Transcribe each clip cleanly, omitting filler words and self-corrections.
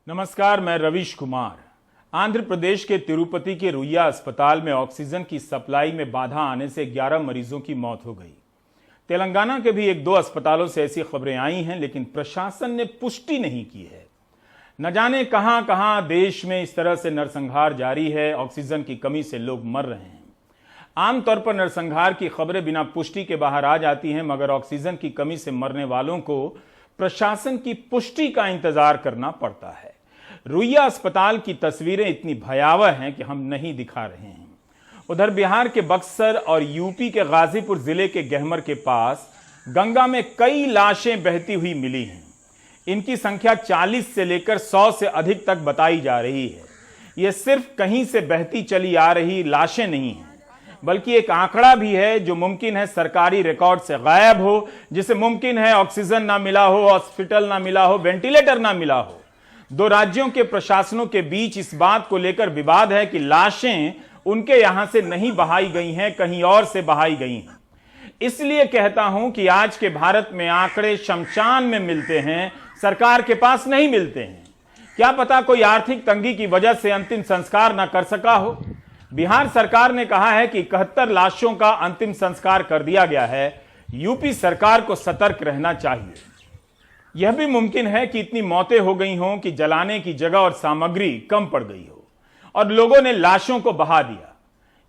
नमस्कार, मैं रवीश कुमार। आंध्र प्रदेश के तिरुपति के रुइया अस्पताल में ऑक्सीजन की सप्लाई में बाधा आने से 11 मरीजों की मौत हो गई। तेलंगाना के भी 1-2 अस्पतालों से ऐसी खबरें आई हैं, लेकिन प्रशासन ने पुष्टि नहीं की है। न जाने कहां कहां देश में इस तरह से नरसंहार जारी है। ऑक्सीजन की कमी से लोग मर रहे हैं। आमतौर पर नरसंहार की खबरें बिना पुष्टि के बाहर आ जाती हैं, मगर ऑक्सीजन की कमी से मरने वालों को प्रशासन की पुष्टि का इंतजार करना पड़ता है। रुइया अस्पताल की तस्वीरें इतनी भयावह हैं कि हम नहीं दिखा रहे हैं। उधर बिहार के बक्सर और यूपी के गाजीपुर जिले के गहमर के पास गंगा में कई लाशें बहती हुई मिली हैं। इनकी संख्या 40 से लेकर 100 से अधिक तक बताई जा रही है। यह सिर्फ कहीं से बहती चली आ रही लाशें नहीं हैं, बल्कि एक आंकड़ा भी है जो मुमकिन है सरकारी रिकॉर्ड से गायब हो, जिसे मुमकिन है ऑक्सीजन ना मिला हो, हॉस्पिटल ना मिला हो, वेंटिलेटर ना मिला हो। 2 राज्यों के प्रशासनों के बीच इस बात को लेकर विवाद है कि लाशें उनके यहां से नहीं बहाई गई हैं, कहीं और से बहाई गई हैं। इसलिए कहता हूं कि आज के भारत में आंकड़े शमशान में मिलते हैं, सरकार के पास नहीं मिलते हैं। क्या पता कोई आर्थिक तंगी की वजह से अंतिम संस्कार न कर सका हो। बिहार सरकार ने कहा है कि 71 लाशों का अंतिम संस्कार कर दिया गया है। यूपी सरकार को सतर्क रहना चाहिए। यह भी मुमकिन है कि इतनी मौतें हो गई हों कि जलाने की जगह और सामग्री कम पड़ गई हो और लोगों ने लाशों को बहा दिया।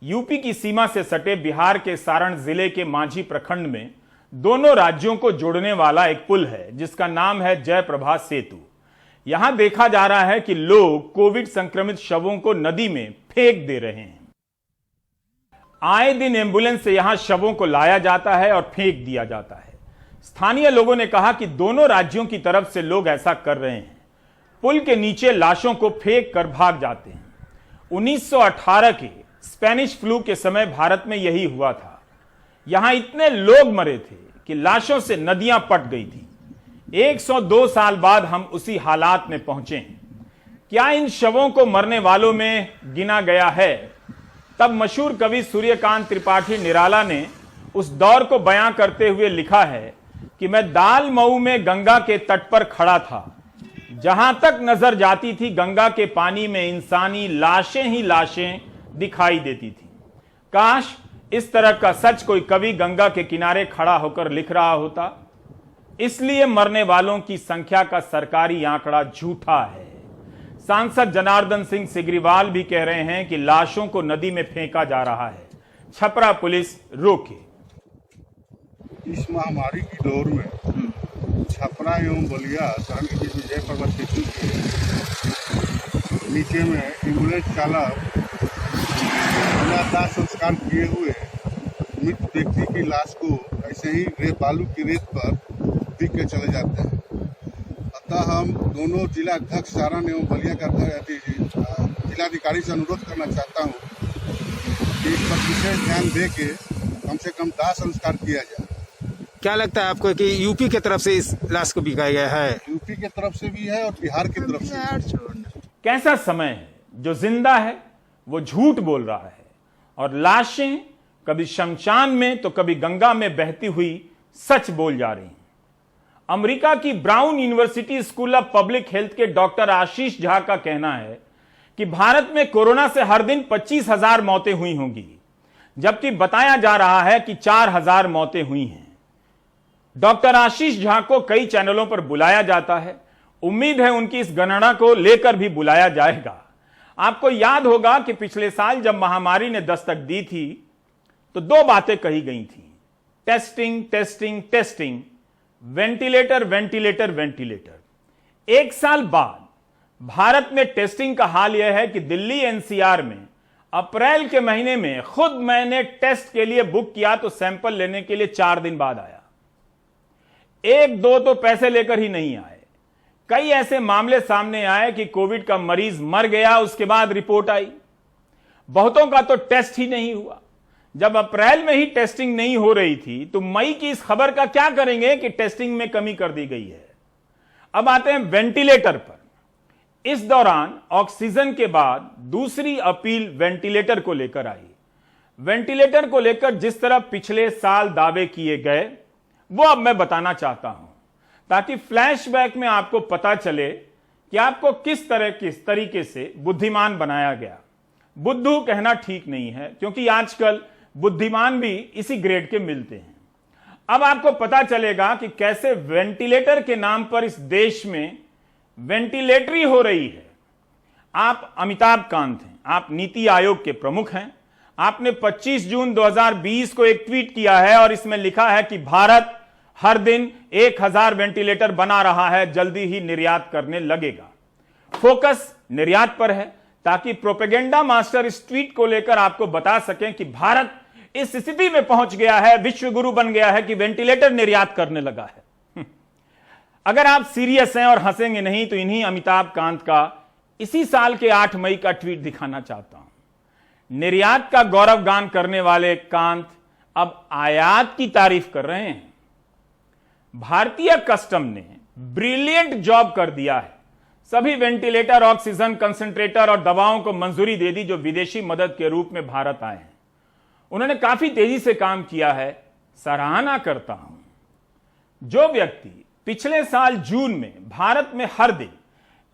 यूपी की सीमा से सटे बिहार के सारण जिले के मांझी प्रखंड में दोनों राज्यों को जोड़ने वाला एक पुल है, जिसका नाम है जयप्रभा सेतु। यहां देखा जा रहा है कि लोग कोविड संक्रमित शवों को नदी में फेंक दे रहे हैं। आए दिन एम्बुलेंस से यहां शवों को लाया जाता है और फेंक दिया जाता है। स्थानीय लोगों ने कहा कि दोनों राज्यों की तरफ से लोग ऐसा कर रहे हैं। पुल के नीचे लाशों को फेंक कर भाग जाते हैं। 1918 के स्पेनिश फ्लू के समय भारत में यही हुआ था। यहां इतने लोग मरे थे कि लाशों से नदियां पट गई थी। 102 साल बाद हम उसी हालात में पहुंचे हैं। क्या इन शवों को मरने वालों में गिना गया है? तब मशहूर कवि सूर्यकांत त्रिपाठी निराला ने उस दौर को बयां करते हुए लिखा है कि मैं दाल मऊ में गंगा के तट पर खड़ा था। जहां तक नजर जाती थी गंगा के पानी में इंसानी लाशें ही लाशें दिखाई देती थी। काश इस तरह का सच कोई कवि गंगा के किनारे खड़ा होकर लिख रहा होता। इसलिए मरने वालों की संख्या का सरकारी आंकड़ा झूठा है। सांसद जनार्दन सिंह सिग्रीवाल भी कह रहे हैं कि लाशों को नदी में फेंका जा रहा है। छपरा पुलिस रोके। इस महामारी की दौर में छपरा एवं बलिया शहर के बीच जयप्रभा सेतु के नीचे में एम्बुलेंस चालक बिना दाह संस्कार किए हुए मृत व्यक्ति की लाश को ऐसे ही बालू की रेत पर बिक के चले जाते हैं। अतः हम दोनों जिला अध्यक्ष सारण एवं बलिया का जिलाधिकारी से अनुरोध करना चाहता हूँ कि इस पर विशेष ध्यान दे के कम से कम दाह संस्कार किया जाए। क्या लगता है आपको कि यूपी की तरफ से इस लाश को बिकाया गया है? यूपी की तरफ से भी है और बिहार की तरफ से। कैसा समय है, जो जिंदा है वो झूठ बोल रहा है और लाशें कभी शमशान में तो कभी गंगा में बहती हुई सच बोल जा रही हैं। अमेरिका की brown university school of public health के डॉक्टर आशीष झा का कहना है कि भारत में कोरोना से हर दिन 25,000 मौतें हुई होंगी, जबकि बताया जा रहा है कि 4,000 मौतें हुई हैं। डॉक्टर आशीष झा को कई चैनलों पर बुलाया जाता है। उम्मीद है उनकी इस गणना को लेकर भी बुलाया जाएगा। आपको याद होगा कि पिछले साल जब महामारी ने दस्तक दी थी तो 2 बातें कही गई थी, testing testing testing, ventilator ventilator ventilator. 1 साल बाद भारत में टेस्टिंग का हाल यह है कि दिल्ली एनसीआर में अप्रैल के महीने में खुद मैंने टेस्ट के लिए बुक किया तो सैंपल लेने के लिए 4 दिन बाद आया। 1-2 तो पैसे लेकर ही नहीं आए। कई ऐसे मामले सामने आए कि कोविड का मरीज मर गया, उसके बाद रिपोर्ट आई। बहुतों का तो टेस्ट ही नहीं हुआ। जब अप्रैल में ही टेस्टिंग नहीं हो रही थी तो मई की इस खबर का क्या करेंगे कि टेस्टिंग में कमी कर दी गई है। अब आते हैं वेंटिलेटर पर। इस दौरान ऑक्सीजन के बाद दूसरी अपील वेंटिलेटर को लेकर आई। वेंटिलेटर को लेकर जिस तरह पिछले साल दावे किए गए वो अब मैं बताना चाहता हूं, ताकि फ्लैशबैक में आपको पता चले कि कि आपको किस तरीके से बुद्धिमान बनाया गया। बुद्धू कहना ठीक नहीं है, क्योंकि आजकल बुद्धिमान भी इसी ग्रेड के मिलते हैं। अब आपको पता चलेगा कि कैसे वेंटिलेटर के नाम पर इस देश में वेंटिलेटरी हो रही है। आप अमिताभ कांत हैं, आप नीति आयोग के प्रमुख हैं। आपने 25 जून 2020 को एक ट्वीट किया है और इसमें लिखा है कि भारत हर दिन 1000 वेंटिलेटर बना रहा है, जल्दी ही निर्यात करने लगेगा। फोकस निर्यात पर है, ताकि प्रोपेगेंडा मास्टर इस ट्वीट को लेकर आपको बता सकें कि भारत इस स्थिति में पहुंच गया है, विश्व गुरु बन गया है कि वेंटिलेटर निर्यात करने लगा है। अगर आप सीरियस हैं और हंसेंगे नहीं, तो इन्हीं अमिताभ कांत का इसी साल के 8 मई का ट्वीट दिखाना चाहता हूं। निर्यात का गौरव गान करने वाले कांत अब आयात की तारीफ कर रहे हैं। भारतीय कस्टम ने ब्रिलियंट जॉब कर दिया है। सभी वेंटिलेटर, ऑक्सीजन कंसंट्रेटर और दवाओं को मंजूरी दे दी जो विदेशी मदद के रूप में भारत आए हैं। उन्होंने काफी तेजी से काम किया है, सराहना करता हूं। जो व्यक्ति पिछले साल जून में भारत में हर दिन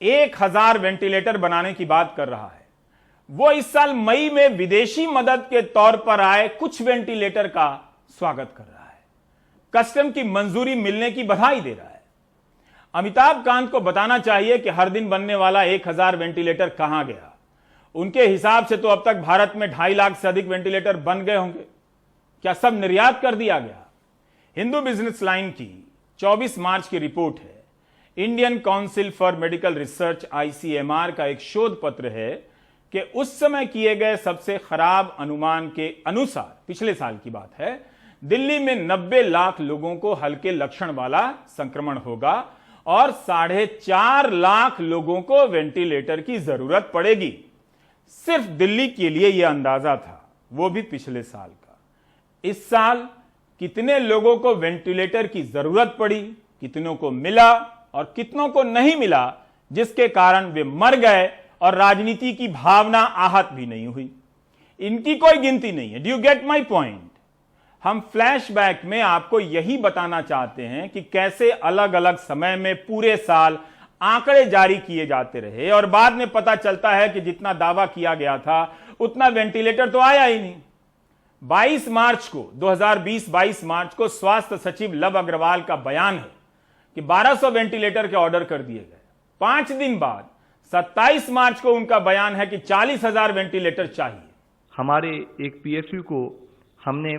1000 वेंटिलेटर बनाने की बात कर रहा है, वो इस साल मई में विदेशी मदद के तौर पर आए कुछ वेंटिलेटर का स्वागत कर रहा है, कस्टम की मंजूरी मिलने की बधाई दे रहा है। अमिताभ कांत को बताना चाहिए कि हर दिन बनने वाला 1000 वेंटिलेटर कहां गया। उनके हिसाब से तो अब तक भारत में 2.5 लाख से अधिक वेंटिलेटर बन गए होंगे। क्या सब निर्यात कर दिया गया? हिंदू बिजनेस लाइन की 24 मार्च की रिपोर्ट है। Indian council for medical research ICMR का एक शोध पत्र है कि उस समय किए गए सबसे खराब अनुमान के अनुसार, पिछले साल की बात है, दिल्ली में 90 लाख लोगों को हल्के लक्षण वाला संक्रमण होगा और 4.5 लाख लोगों को वेंटिलेटर की जरूरत पड़ेगी। सिर्फ दिल्ली के लिए यह अंदाजा था, वो भी पिछले साल का। इस साल कितने लोगों को वेंटिलेटर की जरूरत पड़ी, कितनों को मिला और कितनों को नहीं मिला, जिसके कारण वे मर गए और राजनीति की भावना आहत भी नहीं हुई, इनकी कोई गिनती नहीं है। Do you get my point? हम फ्लैशबैक में आपको यही बताना चाहते हैं कि कैसे अलग अलग समय में पूरे साल आंकड़े जारी किए जाते रहे और बाद में पता चलता है कि जितना दावा किया गया था उतना वेंटिलेटर तो आया ही नहीं। 22 मार्च को स्वास्थ्य सचिव लव अग्रवाल का बयान है कि 1200 वेंटिलेटर के ऑर्डर कर दिए गए। 5 दिन बाद 27 मार्च को उनका बयान है कि 40,000 वेंटिलेटर चाहिए। हमारे एक PSU को हमने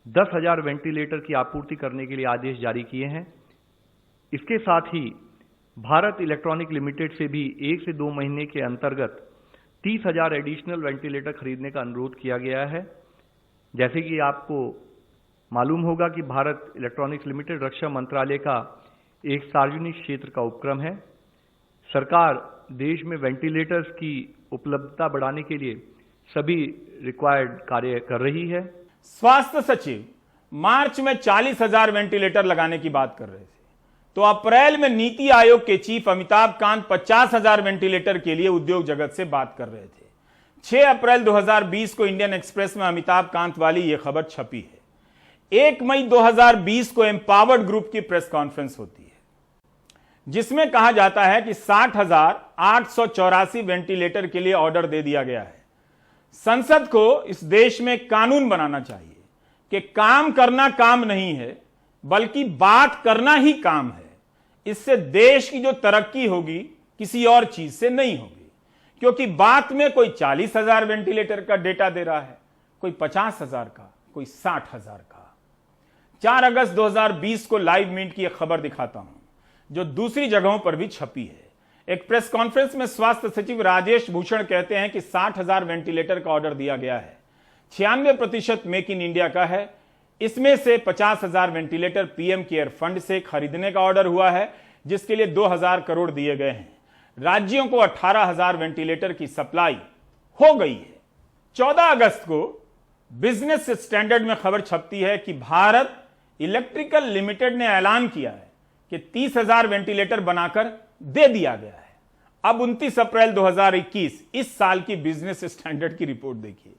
10,000 वेंटिलेटर की आपूर्ति करने के लिए आदेश जारी किए हैं। इसके साथ ही भारत इलेक्ट्रॉनिक लिमिटेड से भी 1 से 2 महीने के अंतर्गत 30,000 एडिशनल वेंटिलेटर खरीदने का अनुरोध किया गया है। जैसे कि आपको मालूम होगा कि भारत इलेक्ट्रॉनिक्स लिमिटेड रक्षा मंत्रालय का एक सार्वजनिक क्षेत्र का उपक्रम है। सरकार देश में वेंटिलेटर्स की उपलब्धता बढ़ाने के लिए सभी रिक्वायर्ड कार्य कर रही है। स्वास्थ्य सचिव मार्च में 40,000 वेंटिलेटर लगाने की बात कर रहे थे, तो अप्रैल में नीति आयोग के चीफ अमिताभ कांत 50,000 वेंटिलेटर के लिए उद्योग जगत से बात कर रहे थे। 6 अप्रैल 2020 को इंडियन एक्सप्रेस में अमिताभ कांत वाली यह खबर छपी है। 1 मई 2020 को एम्पावर्ड ग्रुप की प्रेस कॉन्फ्रेंस होती है, जिसमें कहा जाता है कि 60,884 वेंटिलेटर के लिए ऑर्डर दे दिया गया है। संसद को इस देश में कानून बनाना चाहिए कि काम करना काम नहीं है, बल्कि बात करना ही काम है। इससे देश की जो तरक्की होगी किसी और चीज से नहीं होगी, क्योंकि बात में कोई 40,000 वेंटिलेटर का डेटा दे रहा है, कोई 50,000 का, कोई 60,000 का। 4 अगस्त 2020 को लाइव मिनट की एक खबर दिखाता हूं, जो दूसरी जगहों पर भी छपी है। एक प्रेस कॉन्फ्रेंस में स्वास्थ्य सचिव राजेश भूषण कहते हैं कि 60,000 वेंटिलेटर का ऑर्डर दिया गया है। 96% मेक इन इंडिया का है। इसमें से 50,000 वेंटिलेटर पीएम केयर फंड से खरीदने का ऑर्डर हुआ है, जिसके लिए 2,000 करोड़ दिए गए हैं। राज्यों को 18,000 वेंटिलेटर की सप्लाई हो गई है। 14 अगस्त को बिजनेस स्टैंडर्ड में खबर छपती है कि भारत इलेक्ट्रिकल लिमिटेड ने ऐलान किया है कि 30,000 वेंटिलेटर बनाकर दे दिया गया है। अब 29 अप्रैल 2021 इस साल की बिजनेस स्टैंडर्ड की रिपोर्ट देखिए।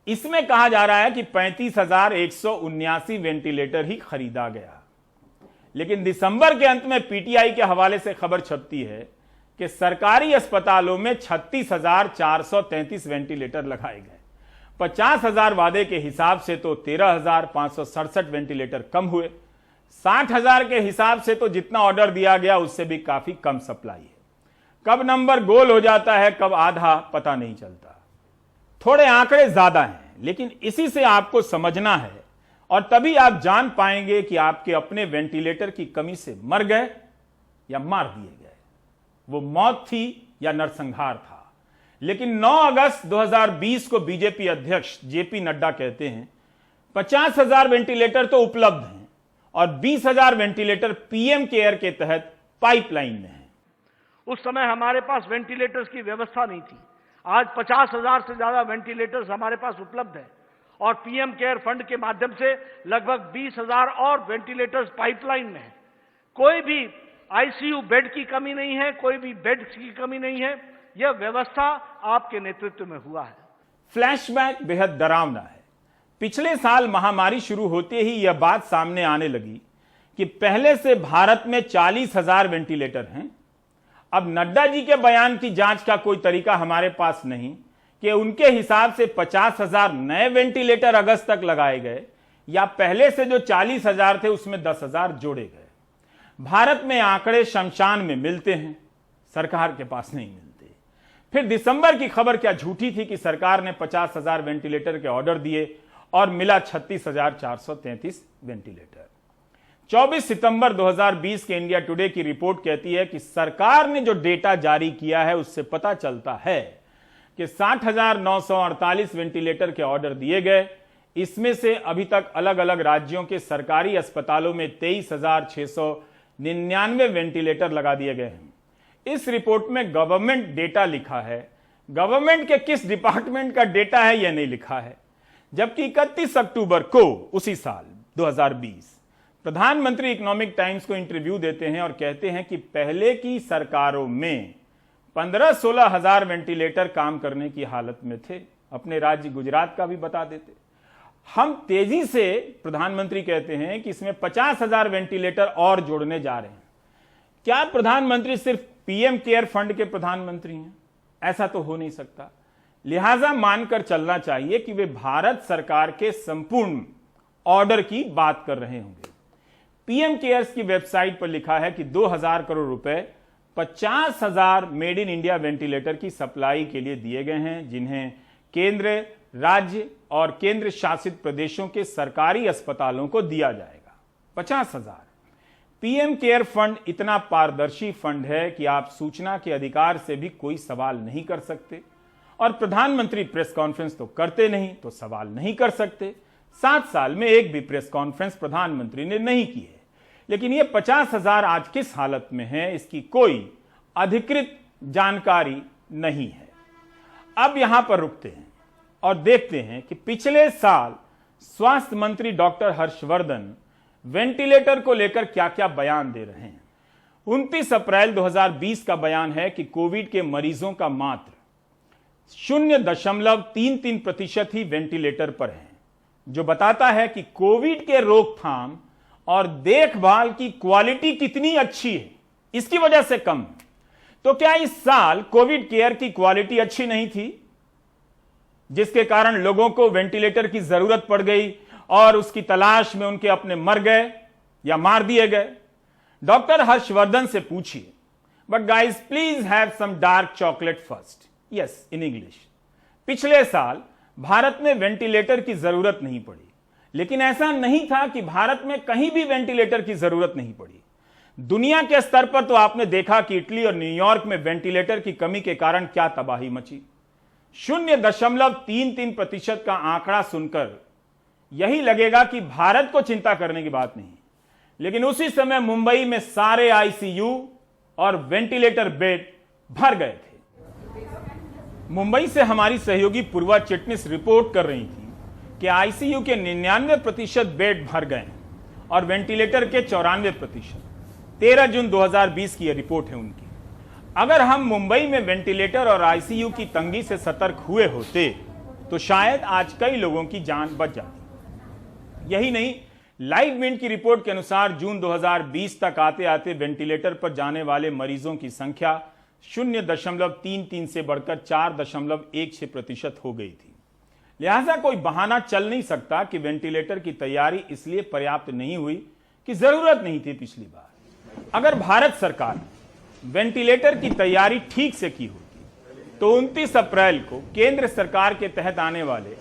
इसमें कहा जा रहा है कि 35,179 वेंटिलेटर ही खरीदा गया। लेकिन दिसंबर के अंत में पीटीआई के हवाले से खबर छपती है कि सरकारी अस्पतालों में 36,433 वेंटिलेटर लगाए गए। 50,000 वादे के हिसाब से तो 13,567 वेंटिलेटर कम हुए। 60,000 के हिसाब से तो जितना ऑर्डर दिया गया उससे भी काफी कम सप्लाई है। कब नंबर गोल हो जाता है, कब आधा, पता नहीं चलता। थोड़े आंकड़े ज्यादा हैं, लेकिन इसी से आपको समझना है और तभी आप जान पाएंगे कि आपके अपने वेंटिलेटर की कमी से मर गए या मार दिए गए, वो मौत थी या नरसंहार था। लेकिन 9 अगस्त 2020 को बीजेपी अध्यक्ष जेपी नड्डा कहते हैं 50,000 वेंटिलेटर तो उपलब्ध हैं और 20,000 वेंटिलेटर पीएम केयर के तहत पाइपलाइन में हैं। उस समय हमारे पास वेंटिलेटर्स की व्यवस्था नहीं थी। आज 50,000 से ज्यादा वेंटिलेटर्स हमारे पास उपलब्ध है और पीएम केयर फंड के माध्यम से लगभग 20,000 और वेंटिलेटर्स पाइपलाइन में है। कोई भी आईसीयू बेड की कमी नहीं है, कोई भी बेड की कमी नहीं है। यह व्यवस्था आपके नेतृत्व में हुआ है। फ्लैशबैक बेहद डरावना है। पिछले साल महामारी शुरू होते ही यह बात सामने आने लगी कि पहले से भारत में 40,000 वेंटिलेटर हैं। अब नड्डा जी के बयान की जांच का कोई तरीका हमारे पास नहीं कि उनके हिसाब से 50,000 नए वेंटिलेटर अगस्त तक लगाए गए या पहले से जो 40,000 थे उसमें 10,000 जोड़े गए। भारत में आंकड़े शमशान में मिलते हैं, सरकार के पास नहीं मिलते। फिर दिसंबर की खबर क्या झूठी थी कि सरकार ने 50,000 वेंटिलेटर के ऑर्डर दिए और मिला 36,433 वेंटिलेटर। 24 सितंबर 2020 के इंडिया टुडे की रिपोर्ट कहती है कि सरकार ने जो डेटा जारी किया है उससे पता चलता है कि 60,948 वेंटिलेटर के ऑर्डर दिए गए। इसमें से अभी तक अलग अलग राज्यों के सरकारी अस्पतालों में 23,699 वेंटिलेटर लगा दिए गए हैं। इस रिपोर्ट में गवर्नमेंट डेटा लिखा है, गवर्नमेंट के किस डिपार्टमेंट का डेटा है यह नहीं लिखा है। जबकि 31 अक्टूबर को उसी साल 2020 प्रधानमंत्री इकोनॉमिक टाइम्स को इंटरव्यू देते हैं और कहते हैं कि पहले की सरकारों में 15-16 हजार वेंटिलेटर काम करने की हालत में थे। अपने राज्य गुजरात का भी बता देते। हम तेजी से, प्रधानमंत्री कहते हैं कि इसमें 50,000 वेंटिलेटर और जोड़ने जा रहे हैं। क्या प्रधानमंत्री सिर्फ पीएम केयर फंड के प्रधानमंत्री हैं? ऐसा तो हो नहीं सकता। लिहाजा मानकर चलना चाहिए कि वे भारत सरकार के संपूर्ण ऑर्डर की बात कर रहे होंगे। पीएम केयर्स की वेबसाइट पर लिखा है कि 2,000 करोड़ रुपए 50,000 मेड इन इंडिया वेंटिलेटर की सप्लाई के लिए दिए गए हैं, जिन्हें केंद्र, राज्य और केंद्र शासित प्रदेशों के सरकारी अस्पतालों को दिया जाएगा। 50,000। पीएम केयर फंड इतना पारदर्शी फंड है कि आप सूचना के अधिकार से भी कोई सवाल नहीं कर सकते और प्रधानमंत्री प्रेस कॉन्फ्रेंस तो करते नहीं तो सवाल नहीं कर सकते। 7 साल में एक भी प्रेस कॉन्फ्रेंस प्रधानमंत्री ने नहीं की है। लेकिन ये 50,000 आज किस हालत में है इसकी कोई अधिकृत जानकारी नहीं है। अब यहां पर रुकते हैं और देखते हैं कि पिछले साल स्वास्थ्य मंत्री डॉक्टर हर्षवर्धन वेंटिलेटर को लेकर क्या क्या बयान दे रहे हैं। 29 अप्रैल 2020 का बयान है कि कोविड के मरीजों का मात्र 0.33% ही वेंटिलेटर पर है, जो बताता है कि कोविड के रोकथाम और देखभाल की क्वालिटी कितनी अच्छी है, इसकी वजह से कम है। तो क्या इस साल कोविड केयर की क्वालिटी अच्छी नहीं थी, जिसके कारण लोगों को वेंटिलेटर की जरूरत पड़ गई और उसकी तलाश में उनके अपने मर गए या मार दिए गए? डॉक्टर हर्षवर्धन से पूछिए। But guys please have some dark chocolate first. Yes, in English. पिछले साल भारत में वेंटिलेटर की जरूरत नहीं पड़ी, लेकिन ऐसा नहीं था कि भारत में कहीं भी वेंटिलेटर की जरूरत नहीं पड़ी। दुनिया के स्तर पर तो आपने देखा कि इटली और न्यूयॉर्क में वेंटिलेटर की कमी के कारण क्या तबाही मची। 0.33% का आंकड़ा सुनकर यही लगेगा कि भारत को चिंता करने की बात नहीं, लेकिन उसी समय मुंबई में सारे आईसीयू और वेंटिलेटर बेड भर गए थे। मुंबई से हमारी सहयोगी पूर्वा चिटनिस रिपोर्ट कर रही थी कि आईसीयू के 99% बेड भर गए और वेंटिलेटर के 94%। 13 जून 2020 की यह रिपोर्ट है उनकी। अगर हम मुंबई में वेंटिलेटर और आईसीयू की तंगी से सतर्क हुए होते तो शायद आज कई लोगों की जान बच जाती। यही नहीं, लाइव मिनट की रिपोर्ट के अनुसार जून 2020 तक आते आते वेंटिलेटर पर जाने वाले मरीजों की संख्या 0.33 से बढ़कर 4.16% हो गई थी। लिहाजा कोई बहाना चल नहीं सकता कि वेंटिलेटर की तैयारी इसलिए पर्याप्त नहीं हुई कि जरूरत नहीं थी पिछली बार। अगर भारत सरकार वेंटिलेटर की तैयारी ठीक से की होती तो 29 अप्रैल को केंद्र सरकार के तहत आने वाले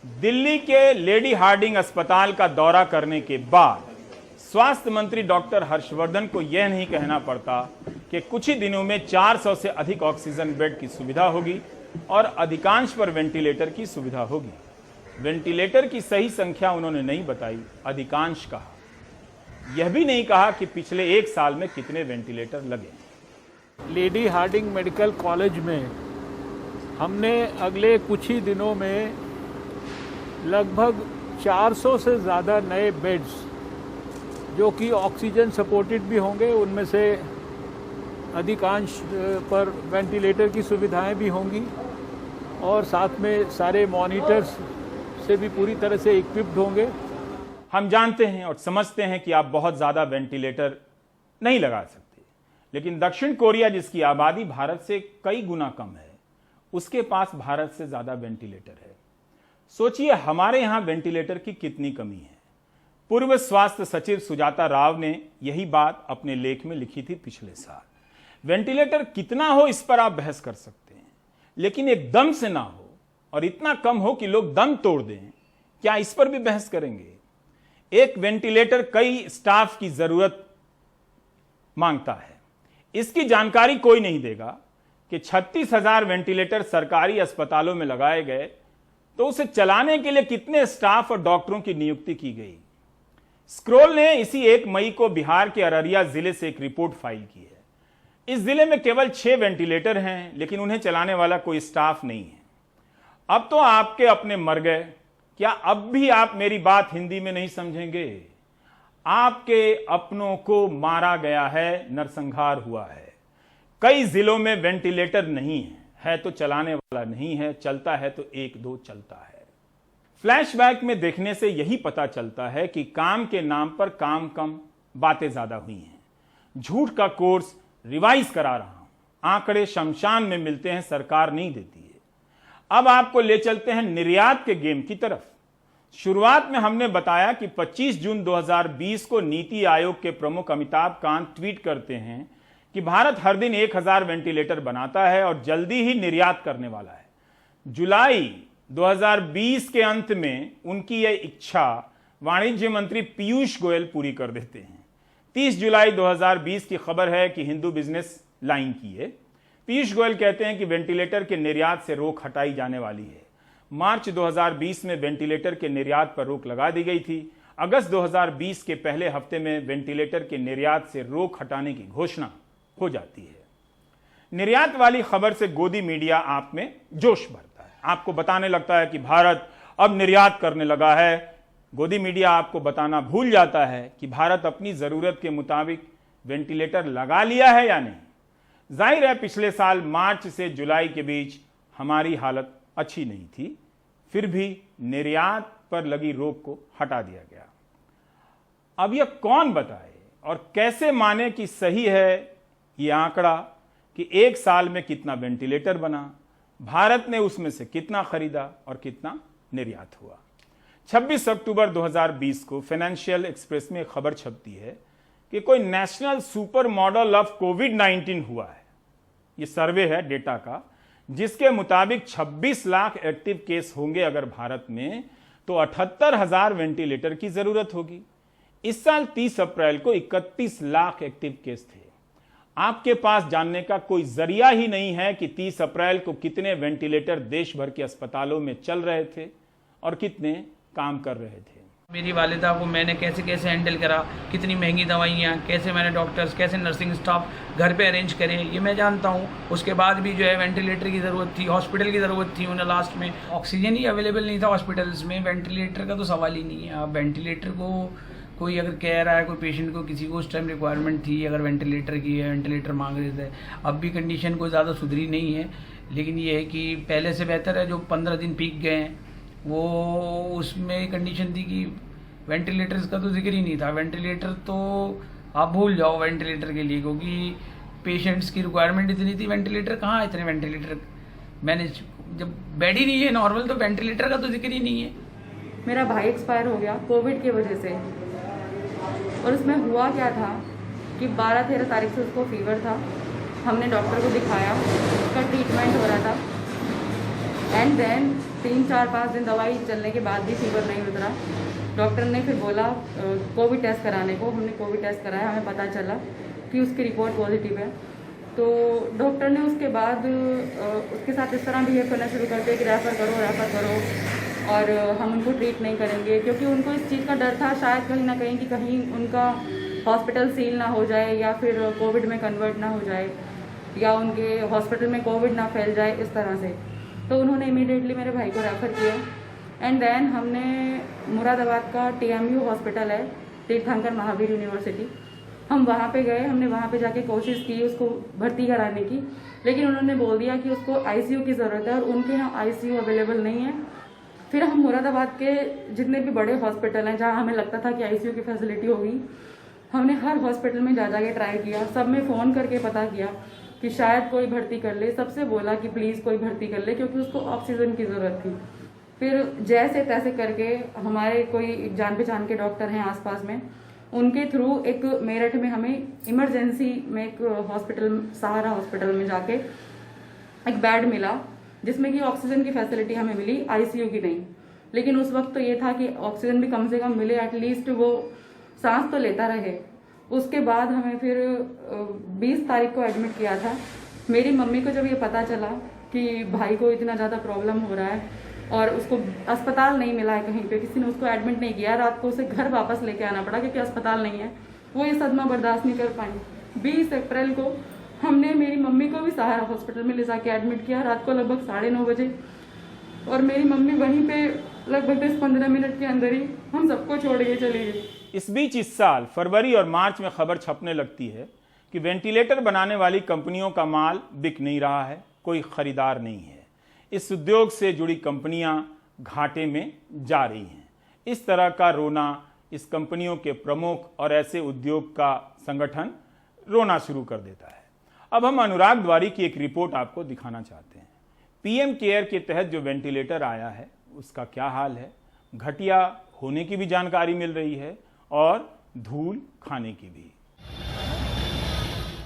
दिल्ली के लेडी हार्डिंग अस्पताल का दौरा करने के बाद स्वास्थ्य मंत्री डॉक्टर हर्षवर्धन को यह नहीं कहना पड़ता कि कुछ ही दिनों में 400 से अधिक ऑक्सीजन बेड की सुविधा होगी और अधिकांश पर वेंटिलेटर की सुविधा होगी। वेंटिलेटर की सही संख्या उन्होंने नहीं बताई, अधिकांश कहा। यह भी नहीं कहा कि पिछले 1 साल में कितने वेंटिलेटर लगे। लेडी हार्डिंग मेडिकल कॉलेज में हमने अगले कुछ ही दिनों में लगभग 400 से ज़्यादा नए बेड्स जो कि ऑक्सीजन सपोर्टेड भी होंगे, उनमें से अधिकांश पर वेंटिलेटर की सुविधाएं भी होंगी और साथ में सारे मॉनिटर्स से भी पूरी तरह से इक्विप्ड होंगे। हम जानते हैं और समझते हैं कि आप बहुत ज़्यादा वेंटिलेटर नहीं लगा सकते, लेकिन दक्षिण कोरिया जिसकी आबादी भारत से कई गुना कम है, उसके पास भारत से ज़्यादा वेंटिलेटर है। सोचिए हमारे यहाँ वेंटिलेटर की कितनी कमी है। पूर्व स्वास्थ्य सचिव सुजाता राव ने यही बात अपने लेख में लिखी थी पिछले साल। वेंटिलेटर कितना हो इस पर आप बहस कर सकते हैं, लेकिन एकदम से ना हो और इतना कम हो कि लोग दम तोड़ दें, क्या इस पर भी बहस करेंगे? एक वेंटिलेटर कई स्टाफ की जरूरत मांगता है। इसकी जानकारी कोई नहीं देगा कि 36,000 वेंटिलेटर सरकारी अस्पतालों में लगाए गए तो उसे चलाने के लिए कितने स्टाफ और डॉक्टरों की नियुक्ति की गई। स्क्रोल ने इसी 1 मई को बिहार के अररिया जिले से एक रिपोर्ट फाइल की है। इस जिले में केवल 6 वेंटिलेटर हैं, लेकिन उन्हें चलाने वाला कोई स्टाफ नहीं है। अब तो आपके अपने मर गए, क्या अब भी आप मेरी बात हिंदी में नहीं समझेंगे? आपके अपनों को मारा गया है, नरसंहार हुआ है। कई जिलों में वेंटिलेटर नहीं है तो चलाने वाला नहीं है, चलता है तो 1-2 चलता है। फ्लैशबैक में देखने से यही पता चलता है कि काम के नाम पर काम कम, बातें ज्यादा हुई हैं। झूठ का कोर्स रिवाइज करा रहा हूं, आंकड़े शमशान में मिलते हैं, सरकार नहीं देती है। अब आपको ले चलते हैं निर्यात के गेम की तरफ। शुरुआत में हमने बताया कि 25 जून 2020 को नीति आयोग के प्रमुख अमिताभ कांत ट्वीट करते हैं कि भारत हर दिन 1000 वेंटिलेटर बनाता है और जल्दी ही निर्यात करने वाला है। जुलाई 2020 के अंत में उनकी यह इच्छा वाणिज्य मंत्री पीयूष गोयल पूरी कर देते हैं। 30 जुलाई 2020 की खबर है कि हिंदू बिजनेस लाइन की है। पीयूष गोयल कहते हैं कि वेंटिलेटर के निर्यात से रोक हटाई जाने वाली है। मार्च 2020 में वेंटिलेटर के निर्यात पर रोक लगा दी गई थी। अगस्त 2020 के पहले हफ्ते में वेंटिलेटर के निर्यात से रोक हटाने की घोषणा हो जाती है। निर्यात वाली खबर से गोदी मीडिया आप में जोश भरता है, आपको बताने लगता है कि भारत अब निर्यात करने लगा है। गोदी मीडिया आपको बताना भूल जाता है कि भारत अपनी जरूरत के मुताबिक वेंटिलेटर लगा लिया है या नहीं। जाहिर है पिछले साल मार्च से जुलाई के बीच हमारी हालत अच्छी नहीं थी, फिर भी निर्यात पर लगी रोक को हटा दिया गया। अब यह कौन बताए और कैसे माने कि सही है यह आंकड़ा कि 1 साल में कितना वेंटिलेटर बना, भारत ने उसमें से कितना खरीदा और कितना निर्यात हुआ। 26 अक्टूबर 2020 को फाइनेंशियल एक्सप्रेस में खबर छपती है कि कोई नेशनल सुपर मॉडल ऑफ कोविड-19 हुआ है। यह सर्वे है डेटा का, जिसके मुताबिक 26 लाख एक्टिव केस होंगे अगर भारत में, तो 78,000 वेंटिलेटर की जरूरत होगी। इस साल 30 अप्रैल को 31 लाख एक्टिव केस थे। आपके पास जानने का कोई जरिया ही नहीं है कि 30 अप्रैल को कितने वेंटिलेटर देश भर के अस्पतालों में चल रहे थे और कितने काम कर रहे थे। मेरी वालिदा को मैंने कैसे कैसे हैंडल करा, कितनी महंगी दवाइयाँ, कैसे मैंने डॉक्टर्स, कैसे नर्सिंग स्टाफ घर पे अरेंज करें, ये मैं जानता हूँ। उसके बाद भी जो है वेंटिलेटर की ज़रूरत थी, हॉस्पिटल की ज़रूरत थी। उन्हें लास्ट में ऑक्सीजन ही अवेलेबल नहीं था हॉस्पिटल्स में, वेंटिलेटर का तो सवाल ही नहीं है। आप वेंटिलेटर को कोई अगर कह रहा है, कोई पेशेंट को किसी को उस टाइम रिक्वायरमेंट थी अगर वेंटिलेटर की है, वेंटिलेटर मांग रहे थे। अब भी कंडीशन कोई ज़्यादा सुधरी नहीं है, लेकिन ये है कि पहले से बेहतर है। जो 15 दिन पीक गए हैं वो उसमें कंडीशन थी कि वेंटिलेटर्स का तो जिक्र ही नहीं था। वेंटिलेटर तो आप भूल जाओ वेंटिलेटर के लिए, क्योंकि पेशेंट्स की रिक्वायरमेंट इतनी थी, वेंटिलेटर कहाँ इतने वेंटिलेटर मैनेज, जब बेड ही नहीं है नॉर्मल तो वेंटिलेटर का तो जिक्र ही नहीं है। मेरा भाई एक्सपायर हो गया कोविड की वजह से, और उसमें हुआ क्या था कि 12-13 तारीख से उसको फीवर था। हमने डॉक्टर को दिखाया, उसका ट्रीटमेंट हो रहा था, एंड देन 3-4-5 दिन दवाई चलने के बाद भी फीवर नहीं उतरा। डॉक्टर ने फिर बोला कोविड टेस्ट कराने को। हमने कोविड टेस्ट कराया, हमें पता चला कि उसकी रिपोर्ट पॉजिटिव है। तो डॉक्टर ने उसके बाद उसके साथ इस तरह बिहेव करना शुरू कर दिया कि रेफ़र करो, और हम उनको ट्रीट नहीं करेंगे, क्योंकि उनको इस चीज़ का डर था शायद कहीं ना कहीं कि कहीं उनका हॉस्पिटल सील ना हो जाए या फिर कोविड में कन्वर्ट ना हो जाए या उनके हॉस्पिटल में कोविड ना फैल जाए, इस तरह से। तो उन्होंने इमीडिएटली मेरे भाई को रेफ़र किया, एंड देन हमने मुरादाबाद का TMU हॉस्पिटल है, तीर्थंकर महावीर यूनिवर्सिटी, हम वहाँ पे गए। हमने वहाँ पे जाके कोशिश की उसको भर्ती कराने की, लेकिन उन्होंने बोल दिया कि उसको ICU की ज़रूरत है और उनके यहाँ ICU अवेलेबल नहीं है। फिर हम मुरादाबाद के जितने भी बड़े हॉस्पिटल हैं जहाँ हमें लगता था कि ICU की फैसिलिटी होगी, हमने हर हॉस्पिटल में जा के ट्राई किया, सब में फ़ोन करके पता किया कि शायद कोई भर्ती कर ले। सबसे बोला कि प्लीज़ कोई भर्ती कर ले, क्योंकि उसको ऑक्सीजन की ज़रूरत थी। फिर जैसे तैसे करके हमारे कोई जान पहचान के डॉक्टर हैं आसपास में, उनके थ्रू एक मेरठ में हमें इमरजेंसी में एक हॉस्पिटल, सहारा हॉस्पिटल में जाके एक बेड मिला जिसमें कि ऑक्सीजन की फैसिलिटी हमें मिली, ICU की नहीं। लेकिन उस वक्त तो ये था कि ऑक्सीजन भी कम से कम मिले, एटलीस्ट वो सांस तो लेता रहे। उसके बाद हमें फिर 20 तारीख को एडमिट किया था। मेरी मम्मी को जब ये पता चला कि भाई को इतना ज़्यादा प्रॉब्लम हो रहा है और उसको अस्पताल नहीं मिला है, कहीं पे किसी ने उसको एडमिट नहीं किया, रात को उसे घर वापस लेके आना पड़ा क्योंकि अस्पताल नहीं है, वो ये सदमा बर्दाश्त नहीं कर पाई। 20 अप्रैल को हमने मेरी मम्मी को भी सहारा हॉस्पिटल में ले जाके एडमिट किया, रात को लगभग 9:30 बजे, और मेरी मम्मी वहीं पे लगभग 10-15 मिनट के अंदर ही हम सबको छोड़ के चली गई। इस बीच इस साल फरवरी और मार्च में खबर छपने लगती है कि वेंटिलेटर बनाने वाली कंपनियों का माल बिक नहीं रहा है, कोई खरीदार नहीं है। इस उद्योग से जुड़ी कंपनियां घाटे में जा रही हैं। इस तरह का रोना इस कंपनियों के प्रमुख और ऐसे उद्योग का संगठन रोना शुरू कर देता है। अब हम अनुराग द्वारी की एक रिपोर्ट आपको दिखाना चाहते हैं। PM केयर के तहत जो वेंटिलेटर आया है उसका क्या हाल है, घटिया होने की भी जानकारी मिल रही है और धूल खाने की भी।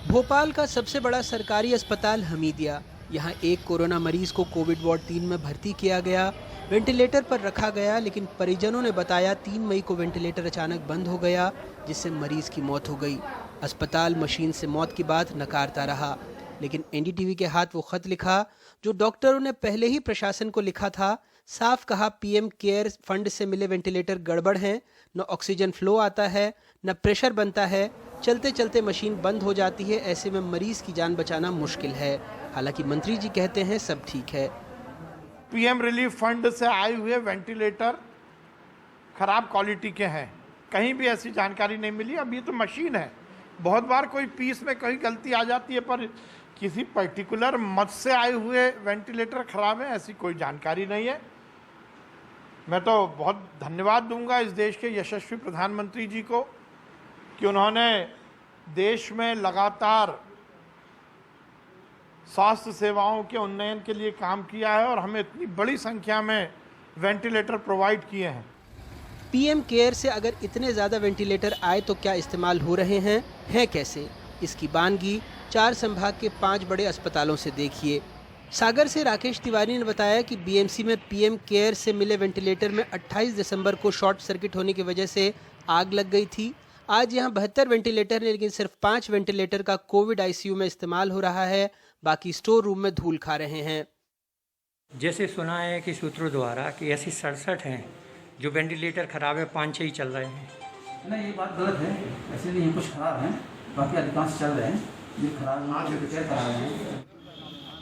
भोपाल का सबसे बड़ा सरकारी अस्पताल हमीदिया, यहाँ एक कोरोना मरीज को कोविड वार्ड 3 में भर्ती किया गया, वेंटिलेटर पर रखा गया, लेकिन परिजनों ने बताया 3 मई को वेंटिलेटर अचानक बंद हो गया जिससे मरीज की मौत हो गई। अस्पताल मशीन से मौत की बात नकारता रहा, लेकिन NDTV के हाथ वो खत लिखा जो डॉक्टरों ने पहले ही प्रशासन को लिखा था। साफ कहा PM केयर फंड से मिले वेंटिलेटर गड़बड़ हैं, न ऑक्सीजन फ्लो आता है, न प्रेशर बनता है, चलते चलते मशीन बंद हो जाती है, ऐसे में मरीज की जान बचाना मुश्किल है। हालांकि मंत्री जी कहते हैं सब ठीक है। PM रिलीफ फंड से आए हुए वेंटिलेटर खराब क्वालिटी के हैं, कहीं भी ऐसी जानकारी नहीं मिली। अब ये तो मशीन है, बहुत बार कोई पीस में कहीं गलती आ जाती है, पर किसी पर्टिकुलर मत से आए हुए वेंटिलेटर खराब है ऐसी कोई जानकारी नहीं है। मैं तो बहुत धन्यवाद दूंगा इस देश के यशस्वी प्रधानमंत्री जी को कि उन्होंने देश में लगातार स्वास्थ्य सेवाओं के उन्नयन के लिए काम किया है और हमें इतनी बड़ी संख्या में वेंटिलेटर प्रोवाइड किए हैं। PM केयर से अगर इतने ज़्यादा वेंटिलेटर आए तो क्या इस्तेमाल हो रहे हैं कैसे? इसकी बानगी 4 संभाग के 5 बड़े अस्पतालों से देखिए। सागर से राकेश तिवारी ने बताया कि BMC में PM केयर से मिले वेंटिलेटर में 28 दिसंबर को शॉर्ट सर्किट होने की वजह से आग लग गई थी। आज यहाँ 72 वेंटिलेटर है, लेकिन सिर्फ 5 वेंटिलेटर का कोविड ICU में इस्तेमाल हो रहा है, बाकी स्टोर रूम में धूल खा रहे हैं। जैसे सुना है कि सूत्रों द्वारा कि ऐसी 67 हैं जो वेंटिलेटर खराब है, 5-6 ही चल रहे हैं। नहीं, ये बात गलत है, ऐसे नहीं कुछ खराब हैं, बाकी अधिकांश चल रहे हैं, ये खराब हैं।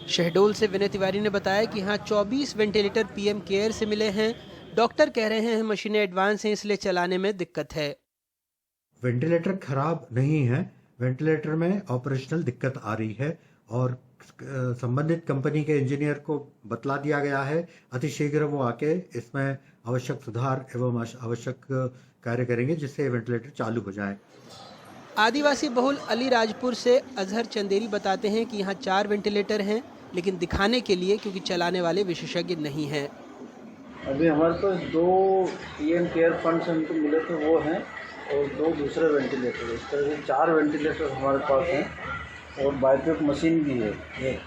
शहडोल से विनय तिवारी ने बताया कि यहाँ 24 वेंटिलेटर PM केयर से मिले हैं। डॉक्टर कह रहे हैं मशीनें एडवांस हैं इसलिए चलाने में दिक्कत है। वेंटिलेटर खराब नहीं है, वेंटिलेटर में ऑपरेशनल दिक्कत आ रही है और संबंधित कंपनी के इंजीनियर को बतला दिया गया है, अतिशीघ्र वो आके इसमें आवश्यक सुधार एवं आवश्यक कार्य करेंगे जिससे वेंटिलेटर चालू हो जाए। आदिवासी बहुल अलीराजपुर से अजहर चंदेरी बताते हैं कि यहाँ 4 वेंटिलेटर हैं, लेकिन दिखाने के लिए, क्योंकि चलाने वाले विशेषज्ञ नहीं हैं। अभी हमारे पास 2 पीएम केयर फंड से हमको मिले थे, वो हैं, और 2 दूसरे वेंटिलेटर। इस तरह से 4 वेंटिलेटर हमारे पास हैं और बाइपेप मशीन भी है एक,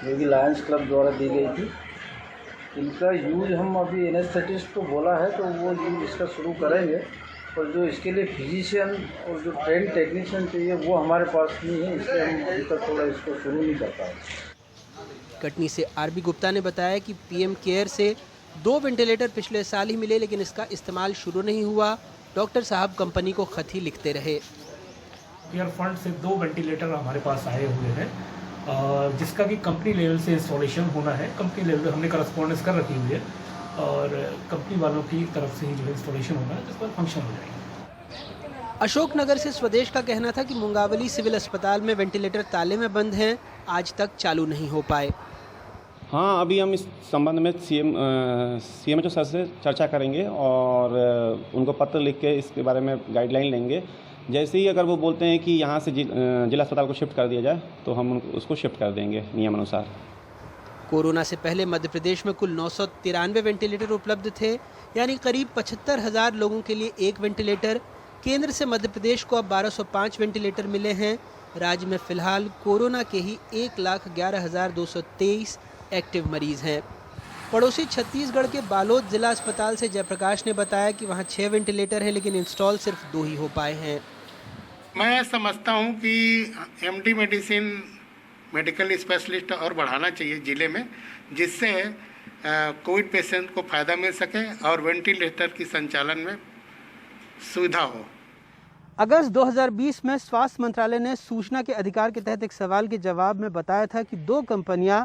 जो कि लायंस क्लब द्वारा दी गई थी। इनका यूज हम अभी एनेस्थेटिस्ट को बोला है, तो वो यूज इसका शुरू करेंगे, और जो इसके लिए फिजिशियन और जो ट्रेन टेक्नीशियन चाहिए वो हमारे पास नहीं है, इसलिए हम अभी तक थोड़ा इसको शुरू नहीं कर पाए। कटनी से आरबी गुप्ता ने बताया कि पीएम केयर से 2 वेंटिलेटर पिछले साल ही मिले, लेकिन इसका इस्तेमाल शुरू नहीं हुआ। डॉक्टर साहब कंपनी को खत ही लिखते रहे। केयर फंड से 2 वेंटिलेटर हमारे पास आए हुए हैं, जिसका कि कंपनी लेवल से इंस्टॉलेशन होना है। कंपनी लेवल पे हमने करस्पॉन्डेंस कर रखी हुई है और कंपनी वालों की तरफ से ही जो इंस्टॉलेशन होना है, जिस पर फंक्शन हो जाएगा। अशोकनगर से स्वदेश का कहना था कि मुंगावली सिविल अस्पताल में वेंटिलेटर ताले में बंद हैं, आज तक चालू नहीं हो पाए। हाँ, अभी हम इस संबंध में सीएमएचओ सर से चर्चा करेंगे और उनको पत्र लिख के इसके बारे में गाइडलाइन लेंगे। जैसे ही अगर वो बोलते हैं कि यहाँ से जिला अस्पताल को शिफ्ट कर दिया जाए, तो हम उसको शिफ्ट कर देंगे नियमानुसार। कोरोना से पहले मध्य प्रदेश में कुल 993 वेंटिलेटर उपलब्ध थे, यानी करीब 75,000 लोगों के लिए 1 वेंटिलेटर। केंद्र से मध्य प्रदेश को अब 1205 वेंटिलेटर मिले हैं। राज्य में फिलहाल कोरोना के ही 1,11,223 एक्टिव मरीज हैं। पड़ोसी छत्तीसगढ़ के बालोद जिला अस्पताल से जयप्रकाश ने बताया कि वहां 6 वेंटिलेटर हैं, लेकिन इंस्टॉल सिर्फ 2 ही हो पाए हैं। मैं समझता हूं कि एमडी मेडिसिन मेडिकल स्पेशलिस्ट और बढ़ाना चाहिए जिले में, जिससे कोविड पेशेंट को फ़ायदा मिल सके और वेंटिलेटर की संचालन में सुविधा हो। अगस्त 2020 में स्वास्थ्य मंत्रालय ने सूचना के अधिकार के तहत एक सवाल के जवाब में बताया था कि 2 कंपनियां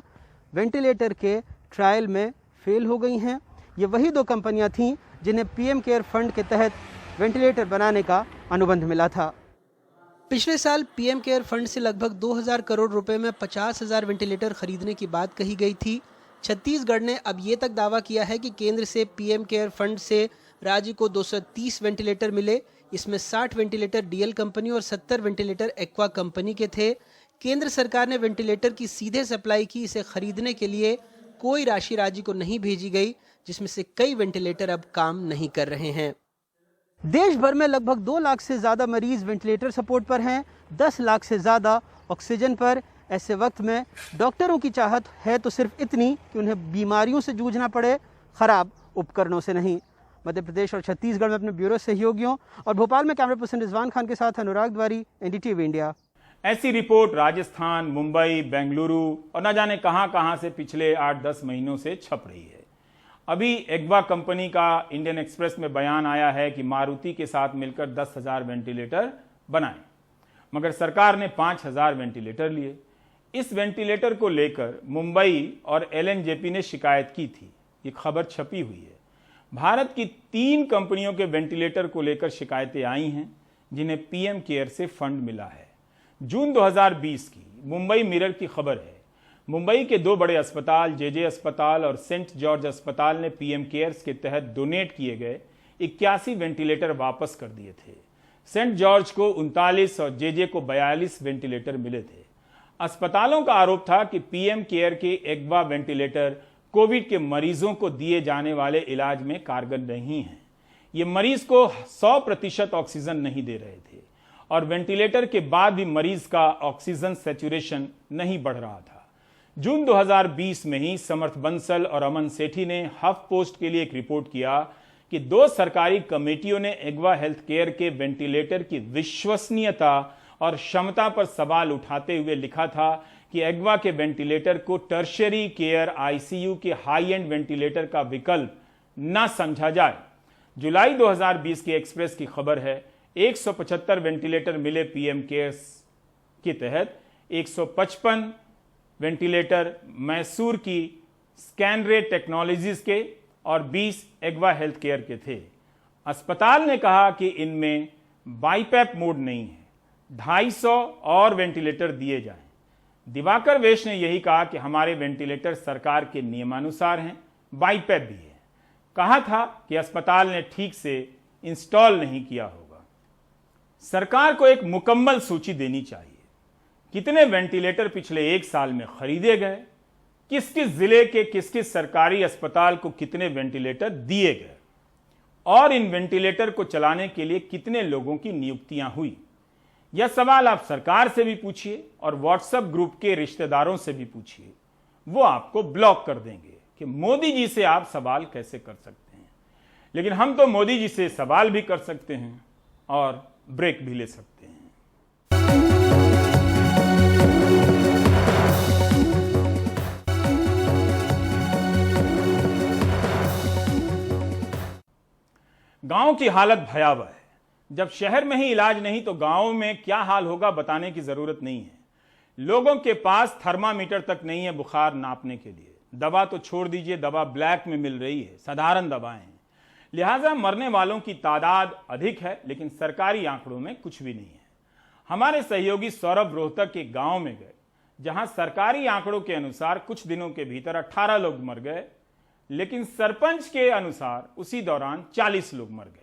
वेंटिलेटर के ट्रायल में फेल हो गई हैं। ये वही 2 कंपनियां थीं जिन्हें पीएम केयर फंड के तहत वेंटिलेटर बनाने का अनुबंध मिला था। पिछले साल पीएम केयर फंड से लगभग 2,000 करोड़ रुपए में 50,000 वेंटिलेटर खरीदने की बात कही गई थी। छत्तीसगढ़ ने अब ये तक दावा किया है कि केंद्र से पीएम केयर फंड से राज्य को 230 वेंटिलेटर मिले। इसमें 60 वेंटिलेटर डीएल कंपनी और 70 वेंटिलेटर एक्वा कंपनी के थे। केंद्र सरकार ने वेंटिलेटर की सीधे सप्लाई की। इसे खरीदने के लिए कोई राशि राज्य को नहीं भेजी गई, जिसमें से कई वेंटिलेटर अब काम नहीं कर रहे हैं। देश भर में लगभग 2 लाख से ज़्यादा मरीज वेंटिलेटर सपोर्ट पर हैं, 10 लाख से ज़्यादा ऑक्सीजन पर। ऐसे वक्त में डॉक्टरों की चाहत है तो सिर्फ इतनी कि उन्हें बीमारियों से जूझना पड़े, खराब उपकरणों से नहीं। मध्य प्रदेश और छत्तीसगढ़ में अपने ब्यूरो सहयोगियों और भोपाल में कैमरा पर्सन रिजवान खान के साथ अनुराग द्वारी, एनडीटीवी इंडिया। ऐसी रिपोर्ट राजस्थान, मुंबई, बेंगलुरु और न जाने कहां से पिछले 8-10 महीनों से छप रही है। अभी एग्वा कंपनी का इंडियन एक्सप्रेस में बयान आया है कि मारुति के साथ मिलकर 10,000 वेंटिलेटर बनाए, मगर सरकार ने 5,000 वेंटिलेटर लिए। इस वेंटिलेटर को लेकर मुंबई और एलएनजेपी ने शिकायत की थी। ये खबर छपी हुई है। भारत की 3 कंपनियों के वेंटिलेटर को लेकर शिकायतें आई हैं, जिन्हें पीएम केयर से फंड मिला है। जून 2020 की मुंबई मिरर की खबर है। मुंबई के 2 बड़े अस्पताल जेजे अस्पताल और सेंट जॉर्ज अस्पताल ने पीएम केयर्स के तहत डोनेट किए गए 81 वेंटिलेटर वापस कर दिए थे। सेंट जॉर्ज को 39 और जेजे को 42 वेंटिलेटर मिले थे। अस्पतालों का आरोप था कि पीएम केयर के एग्वा वेंटिलेटर कोविड के मरीजों को दिए जाने वाले इलाज में कारगर नहीं हैं। ये मरीज को 100% ऑक्सीजन नहीं दे रहे थे और वेंटिलेटर के बाद भी मरीज का ऑक्सीजन सैचुरेशन नहीं बढ़ रहा था। जून 2020 में ही समर्थ बंसल और अमन सेठी ने हफ पोस्ट के लिए एक रिपोर्ट किया कि 2 सरकारी कमेटियों ने एग्वा हेल्थ केयर के वेंटिलेटर की विश्वसनीयता और क्षमता पर सवाल उठाते हुए लिखा था कि एग्वा के वेंटिलेटर को टर्शियरी केयर आईसीयू के हाई एंड वेंटिलेटर का विकल्प न समझा जाए। जुलाई 2020 के एक्सप्रेस की खबर है, 175 वेंटिलेटर मिले पीएम केयर्स के तहत। 155 वेंटिलेटर मैसूर की स्कैनरे टेक्नोलॉजीज के और 20 एग्वा हेल्थ केयर के थे। अस्पताल ने कहा कि इनमें बाईपैप मोड नहीं है, 250 और वेंटिलेटर दिए जाएं। दिवाकर वेश ने यही कहा कि हमारे वेंटिलेटर सरकार के नियमानुसार हैं, बाईपैप भी है। कहा था कि अस्पताल ने ठीक से इंस्टॉल नहीं किया होगा। सरकार को एक मुकम्मल सूची देनी चाहिए। कितने वेंटिलेटर पिछले 1 साल में खरीदे गए, किस किस जिले के किस किस सरकारी अस्पताल को कितने वेंटिलेटर दिए गए और इन वेंटिलेटर को चलाने के लिए कितने लोगों की नियुक्तियां हुई। यह सवाल आप सरकार से भी पूछिए और व्हाट्सएप ग्रुप के रिश्तेदारों से भी पूछिए, वो आपको ब्लॉक कर देंगे कि मोदी जी से आप सवाल कैसे कर सकते हैं। लेकिन हम तो मोदी जी से सवाल भी कर सकते हैं और ब्रेक भी ले सकते हैं। गांव की हालत भयावह है। जब शहर में ही इलाज नहीं तो गांव में क्या हाल होगा बताने की जरूरत नहीं है। लोगों के पास थर्मामीटर तक नहीं है बुखार नापने के लिए। दवा तो छोड़ दीजिए, दवा ब्लैक में मिल रही है, साधारण दवाएं हैं। लिहाजा मरने वालों की तादाद अधिक है, लेकिन सरकारी आंकड़ों में कुछ भी नहीं है। हमारे सहयोगी सौरभ रोहतक के गांव में गए, जहां सरकारी आंकड़ों के अनुसार कुछ दिनों के भीतर 18 लोग मर गए, लेकिन सरपंच के अनुसार उसी दौरान 40 लोग मर गए।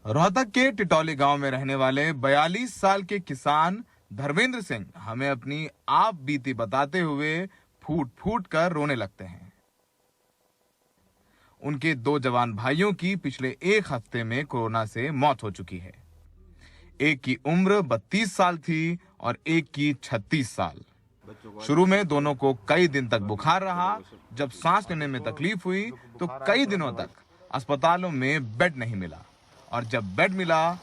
रोहतक के टिटौली गांव में रहने वाले 42 साल के किसान धर्मेंद्र सिंह हमें अपनी आप बीती बताते हुए फूट फूट कर रोने लगते हैं। उनके 2 जवान भाइयों की पिछले 1 हफ्ते में कोरोना से मौत हो चुकी है। एक की उम्र 32 साल थी और एक की 36 साल। शुरू में दोनों को कई दिन तक बुखार रहा। जब सांस लेने में तकलीफ हुई तो कई दिनों तक अस्पतालों में बेड नहीं मिला और जब बेड मिला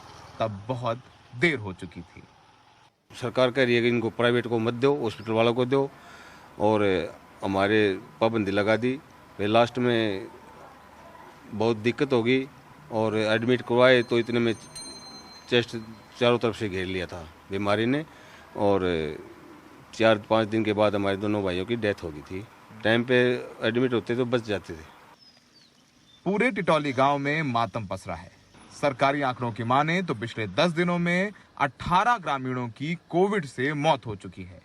तब बहुत देर हो चुकी थी। सरकार कह रही है कि इनको प्राइवेट को मत दो, हॉस्पिटल वालों को दो, और हमारे पाबंदी लगा दी। फिर लास्ट में बहुत दिक्कत होगी और एडमिट करवाए तो इतने में चेस्ट चारों तरफ से घेर लिया था बीमारी ने और 4-5 दिन के बाद हमारे दोनों भाइयों की डेथ हो गई थी। टाइम पे एडमिट होते तो बच जाते थे। पूरे टिटौली गांव में मातम पसरा है। सरकारी आंकड़ों की माने तो पिछले 10 दिनों में 18 ग्रामीणों की कोविड से मौत हो चुकी है।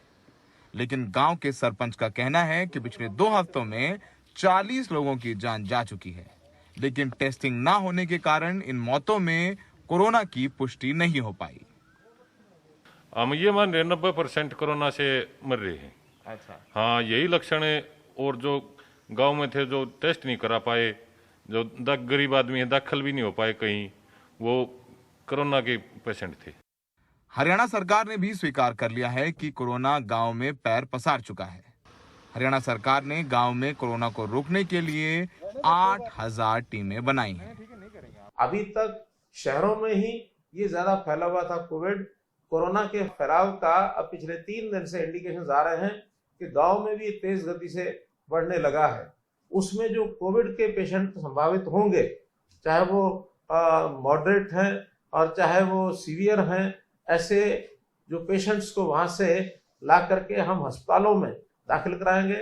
लेकिन गांव के सरपंच का कहना है कि पिछले 2 हफ्तों में 40 लोगों की जान जा चुकी है, लेकिन टेस्टिंग ना होने के कारण इन मौतों में कोरोना की पुष्टि नहीं हो पाई। हम ये मान रहे 90% कोरोना से मर रहे हैं। अच्छा, हाँ, यही लक्षण है। और जो गांव में थे जो टेस्ट नहीं करा पाए, जो गरीब आदमी है दाखिल भी नहीं हो पाए कहीं, वो कोरोना के पेशेंट थे। हरियाणा सरकार ने भी स्वीकार कर लिया है कि कोरोना गांव में पैर पसार चुका है। हरियाणा सरकार ने गांव में कोरोना को रोकने के लिए 8000 टीमें बनाई हैं। अभी तक शहरों में ही ये ज्यादा फैला हुआ था कोरोना के फैलाव का अब पिछले 3 दिन से इंडिकेशन आ रहे हैं कि गांव में भी तेज गति से बढ़ने लगा है। उसमें जो कोविड के पेशेंट संभावित होंगे, चाहे वो मॉडरेट हैं और चाहे वो सीवियर हैं, ऐसे जो पेशेंट्स को वहां से ला करके हम अस्पतालों में दाखिल कराएंगे।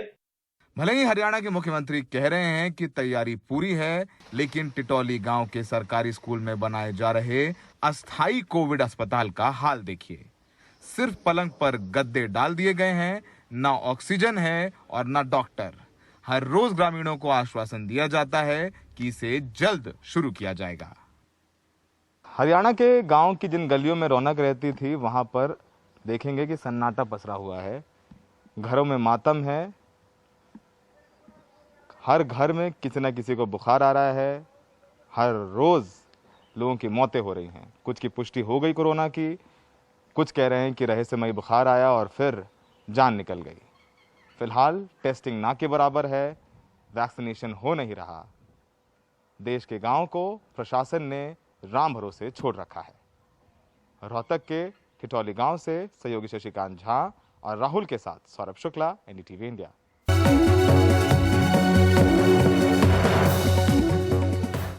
भले ही हरियाणा के मुख्यमंत्री कह रहे हैं कि तैयारी पूरी है, लेकिन टिटौली गांव के सरकारी स्कूल में बनाए जा रहे अस्थायी कोविड अस्पताल का हाल देखिए। सिर्फ पलंग पर गद्दे डाल दिए गए हैं, ना ऑक्सीजन है और ना डॉक्टर। हर रोज ग्रामीणों को आश्वासन दिया जाता है कि इसे जल्द शुरू किया जाएगा। हरियाणा के गांव की जिन गलियों में रौनक रहती थी, वहां पर देखेंगे कि सन्नाटा पसरा हुआ है। घरों में मातम है। हर घर में किसी न किसी को बुखार आ रहा है। हर रोज लोगों की मौतें हो रही हैं। कुछ की पुष्टि हो गई कोरोना की, कुछ कह रहे हैं कि रहस्यमयी बुखार आया और फिर जान निकल गई। फिलहाल टेस्टिंग ना के बराबर है, वैक्सीनेशन हो नहीं रहा। देश के गांव को प्रशासन ने राम भरोसे छोड़ रखा है। रोहतक के टिटौली गांव से सहयोगी शशिकांत झा और राहुल के साथ सौरभ शुक्ला, NDTV इंडिया।